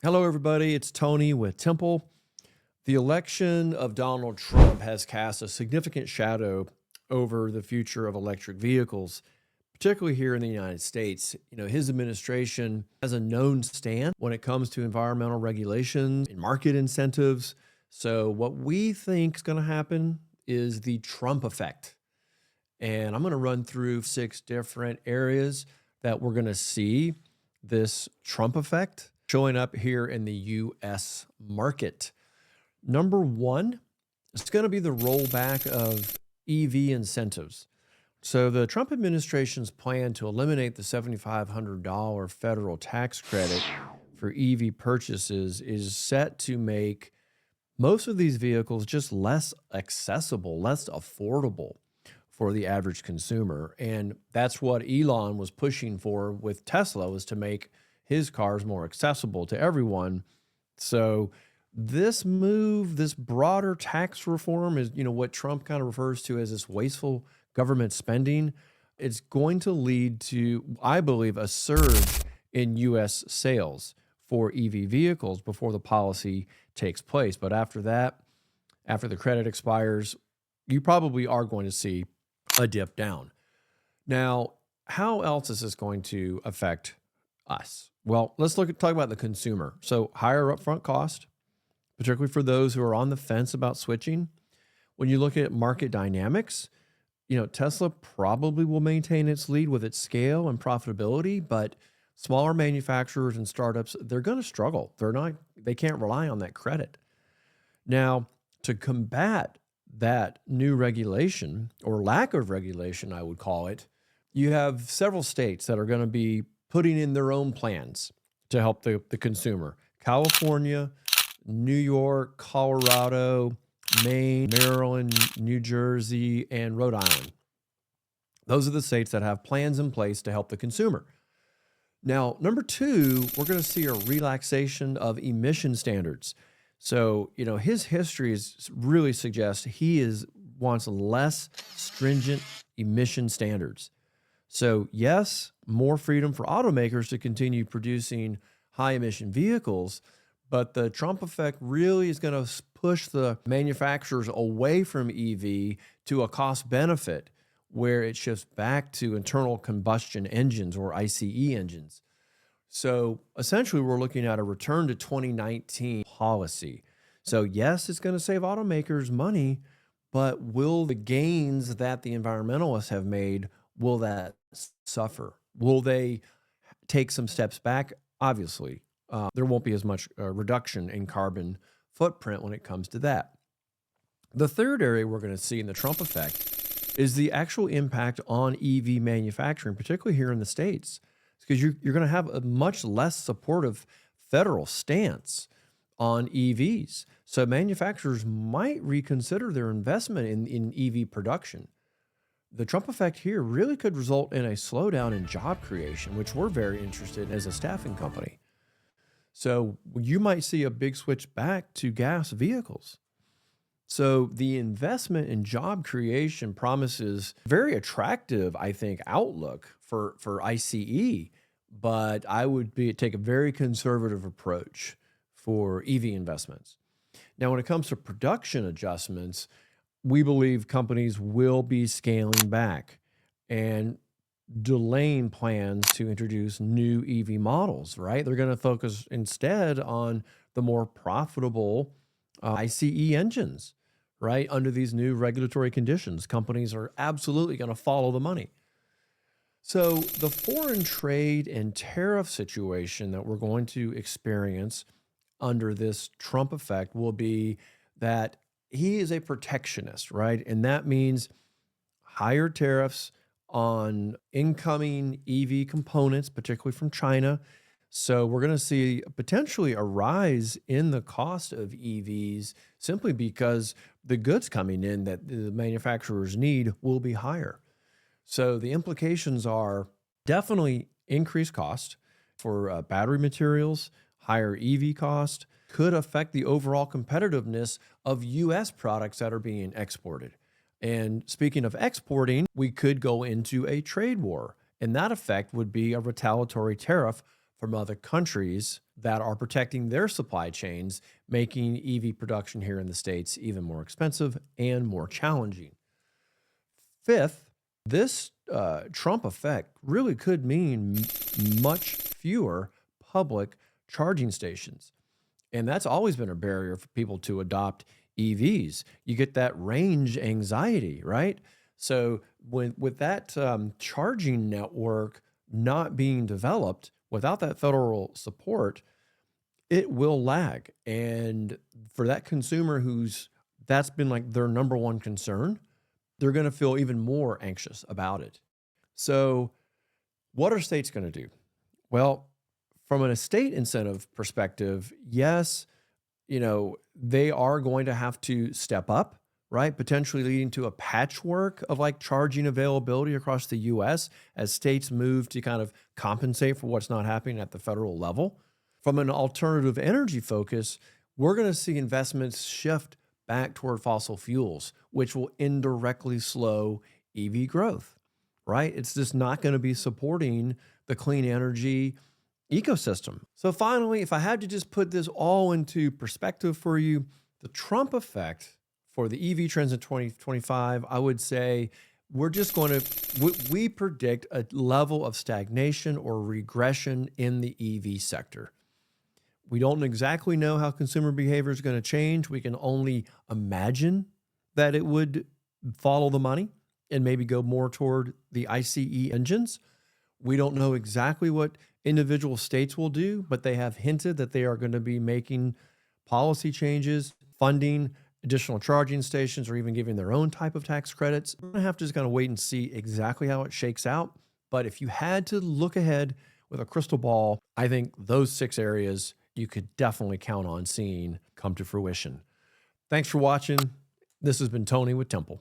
Hello, everybody. It's Tony with Timpl. The election of Donald Trump has cast a significant shadow over the future of electric vehicles, particularly here in the United States. His administration has a known stand when it comes to environmental regulations and market incentives. So, what we think is going to happen is the Trump effect. And I'm going to run through 6 different areas that we're going to see this Trump effect showing up here in the US market. Number one, it's going to be the rollback of EV incentives. So, the Trump administration's plan to eliminate the $7,500 federal tax credit for EV purchases is set to make most of these vehicles just less accessible, less affordable for the average consumer. And that's what Elon was pushing for with Tesla, was to make his cars more accessible to everyone. So this move, this broader tax reform is, what Trump kind of refers to as this wasteful government spending. It's going to lead to, I believe, a surge in US sales for EV vehicles before the policy takes place. But after that, after the credit expires, you probably are going to see a dip down. Now, how else is this going to affect us? Well, let's talk about the consumer. So, higher upfront cost, particularly for those who are on the fence about switching. When you look at market dynamics, Tesla probably will maintain its lead with its scale and profitability, but smaller manufacturers and startups, they're going to struggle. They can't rely on that credit. Now, to combat that new regulation, or lack of regulation, I would call it, you have several states that are going to be putting in their own plans to help the consumer. California, New York, Colorado, Maine, Maryland, New Jersey, and Rhode Island. Those are the states that have plans in place to help the consumer. Now, number two, we're going to see a relaxation of emission standards. So, his history really suggests wants less stringent emission standards. So, yes, more freedom for automakers to continue producing high emission vehicles, but the Trump effect really is going to push the manufacturers away from EV to a cost benefit, where it shifts back to internal combustion engines, or ICE engines. So essentially, we're looking at a return to 2019 policy. So yes, it's going to save automakers money, but will the gains that the environmentalists have made, will that suffer? Will they take some steps back? Obviously, there won't be as much reduction in carbon footprint when it comes to that. The third area we're going to see in the Trump effect is the actual impact on EV manufacturing, particularly here in the States, because you're going to have a much less supportive federal stance on EVs. So manufacturers might reconsider their investment in EV production. The Trump effect here really could result in a slowdown in job creation, which we're very interested in as a staffing company. So you might see a big switch back to gas vehicles. So the investment in job creation promises very attractive, I think, outlook for ICE, but I would take a very conservative approach for EV investments. Now, when it comes to production adjustments, we believe companies will be scaling back and delaying plans to introduce new EV models, right? They're going to focus instead on the more profitable ICE engines, right? Under these new regulatory conditions, companies are absolutely going to follow the money. So the foreign trade and tariff situation that we're going to experience under this Trump effect will be that he is a protectionist, right? And that means higher tariffs on incoming EV components, particularly from China. So we're going to see potentially a rise in the cost of EVs simply because the goods coming in that the manufacturers need will be higher. So the implications are definitely increased cost for battery materials, higher EV cost, could affect the overall competitiveness of US products that are being exported. And speaking of exporting, we could go into a trade war, and that effect would be a retaliatory tariff from other countries that are protecting their supply chains, making EV production here in the States even more expensive and more challenging. Fifth, this Trump effect really could mean much fewer public charging stations. And that's always been a barrier for people to adopt EVs. You get that range anxiety, right? So with that charging network not being developed without that federal support, it will lag. And for that consumer that's been like their number one concern, they're going to feel even more anxious about it. So what are states going to do? Well, from an estate incentive perspective, yes, they are going to have to step up, right? Potentially leading to a patchwork of like charging availability across the US as states move to kind of compensate for what's not happening at the federal level. From an alternative energy focus, we're going to see investments shift back toward fossil fuels, which will indirectly slow EV growth, right? It's just not going to be supporting the clean energy ecosystem. So finally, if I had to just put this all into perspective for you, the Trump effect for the EV trends in 2025, I would say we're just going to, we predict a level of stagnation or regression in the EV sector. We don't exactly know how consumer behavior is going to change. We can only imagine that it would follow the money and maybe go more toward the ICE engines. We don't know exactly what individual states will do, but they have hinted that they are going to be making policy changes, funding additional charging stations, or even giving their own type of tax credits. We're going to have to just kind of wait and see exactly how it shakes out. But if you had to look ahead with a crystal ball, I think those 6 areas you could definitely count on seeing come to fruition. Thanks for watching. This has been Tony with Timpl.